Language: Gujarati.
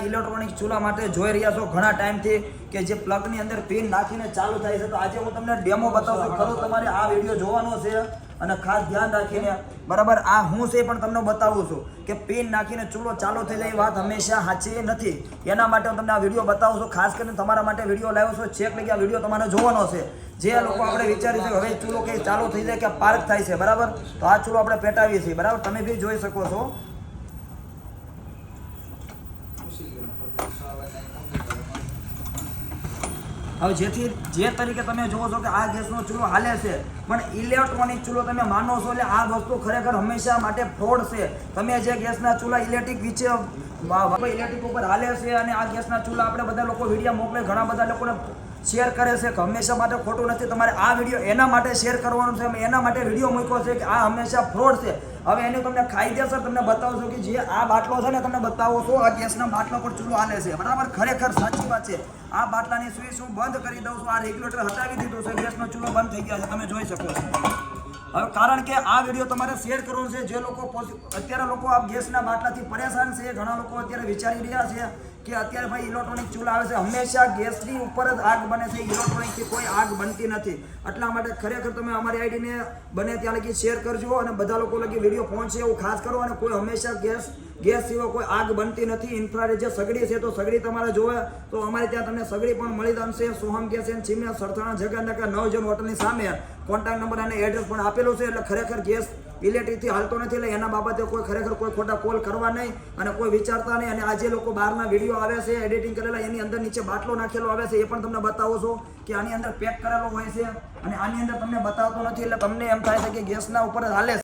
ઇલેક્ટ્રોનિક ચૂલા માટે જોઈ રહ્યા છો ઘણા ટાઈમથી કે જે પ્લગની અંદર પિન નાખીને ચાલુ થાય છે, તો આજે હું તમને ડેમો બતાવું છું. ખરો તમારે આ વિડીયો જોવાનો છે અને ખાસ ધ્યાન રાખીને, બરાબર. આ હું છે પણ તમને બતાવું છું કે પિન નાખીને ચૂલો ચાલુ થઈ જાય, વાત હંમેશા સાચી નથી. એના માટે હું તમને આ વિડીયો બતાવું છું. ખાસ કરીને તમારા માટે વિડીયો લાવ્યો છું. ચેક લઈ આ વિડીયો તમારે જોવાનો છે. જે લોકો આપણે વિચારીશું હવે ચૂલો કંઈ ચાલુ થઈ જાય કે પાર્ક થાય છે, બરાબર, તો આ ચૂલો આપણે પેટાવીએ છીએ, બરાબર. તમે બી જોઈ શકો છો. હવે જેથી જે તરીકે તમે જોવો છો કે આ ગેસનો ચૂલો હાલે છે, પણ ઇલેક્ટ્રોનિક ચૂલો તમે માનો છો એટલે આ વસ્તુ ખરેખર હંમેશા માટે ફ્રોડ છે. તમે જે ગેસના ચૂલા ઇલેક્ટ્રિક વિશે ઇલેક્ટ્રિક ઉપર હાલે છે અને આ ગેસના ચૂલા આપણે બધા લોકો વિડીયો મોકલે, ઘણા બધા લોકોને શેર કરે છે કે હંમેશા માટે ખોટું નથી. તમારે આ વિડીયો એના માટે શેર કરવાનો છે, એના માટે વિડીયો મૂક્યો છે કે આ હંમેશા ફ્રોડ છે. હવે એનું તમને કાયદેસર તમને બતાવું છું કે જે આ બાટલો છે ને તમને બતાવો છો, આ ગેસના બાટલા પર ચૂલો હાલે છે, બરાબર. ખરેખર સાચી વાત છે. આ બાટલાની સ્વિચ હું બંધ કરી દઉં છું, આ રેગ્યુલેટર હટાવી દીધું છે, ગેસનો ચૂલો બંધ થઈ ગયા છે, તમે જોઈ શકો છો. હવે કારણ કે આ વિડીયો તમારે શેર કરવાનો છે. જે લોકો અત્યારે લોકો આ ગેસના બાટલાથી પરેશાન છે, ઘણા લોકો અત્યારે વિચારી રહ્યા છે કે અત્યારે ભાઈ ઇલેક્ટ્રોનિક ચૂલા આવે છે, હંમેશા ગેસની ઉપર જ આગ બને છે, ઇલેક્ટ્રોનિકથી કોઈ આગ બનતી નથી. એટલા માટે ખરેખર તમે અમારી આઈડીને બને ત્યાં લગી શેર કરજો અને બધા લોકો લગી વિડીયો પહોંચે એવું ખાસ કરો. અને કોઈ હંમેશા ગેસ સિવાય કોઈ આગ બનતી નથી. ઇન્ફ્રારેડ જે સગડી છે, તો સગડી તમારે જોવે તો અમારે ત્યાં તમને સગડી પણ મળી જશે. સોહમ ગેસ એન્ડ ચીમિયા, સરથાણા, જગન્નાકા, નવજન હોટલની સામે કોન્ટેક્ટ નંબર અને એડ્રેસ પણ આપેલું છે. એટલે ખરેખર ગેસ ઇલેક્ટ્રિકથી હાલતો નથી, એટલે એના બાબતે કોઈ ખરેખર કોઈ ખોટા કોલ કરવા નહીં અને કોઈ વિચારતા નહીં. અને આજે લોકો બહારના વિડીયો આવે છે એડિટિંગ કરેલા, એની અંદર નીચે બાટલો નાખેલો આવે છે, એ પણ તમને બતાવો છો કે આની અંદર પેક કરેલો હોય છે અને આની અંદર તમને બતાવતો નથી. એટલે તમને એમ થાય છે કે ગેસના ઉપર જ હાલે છે.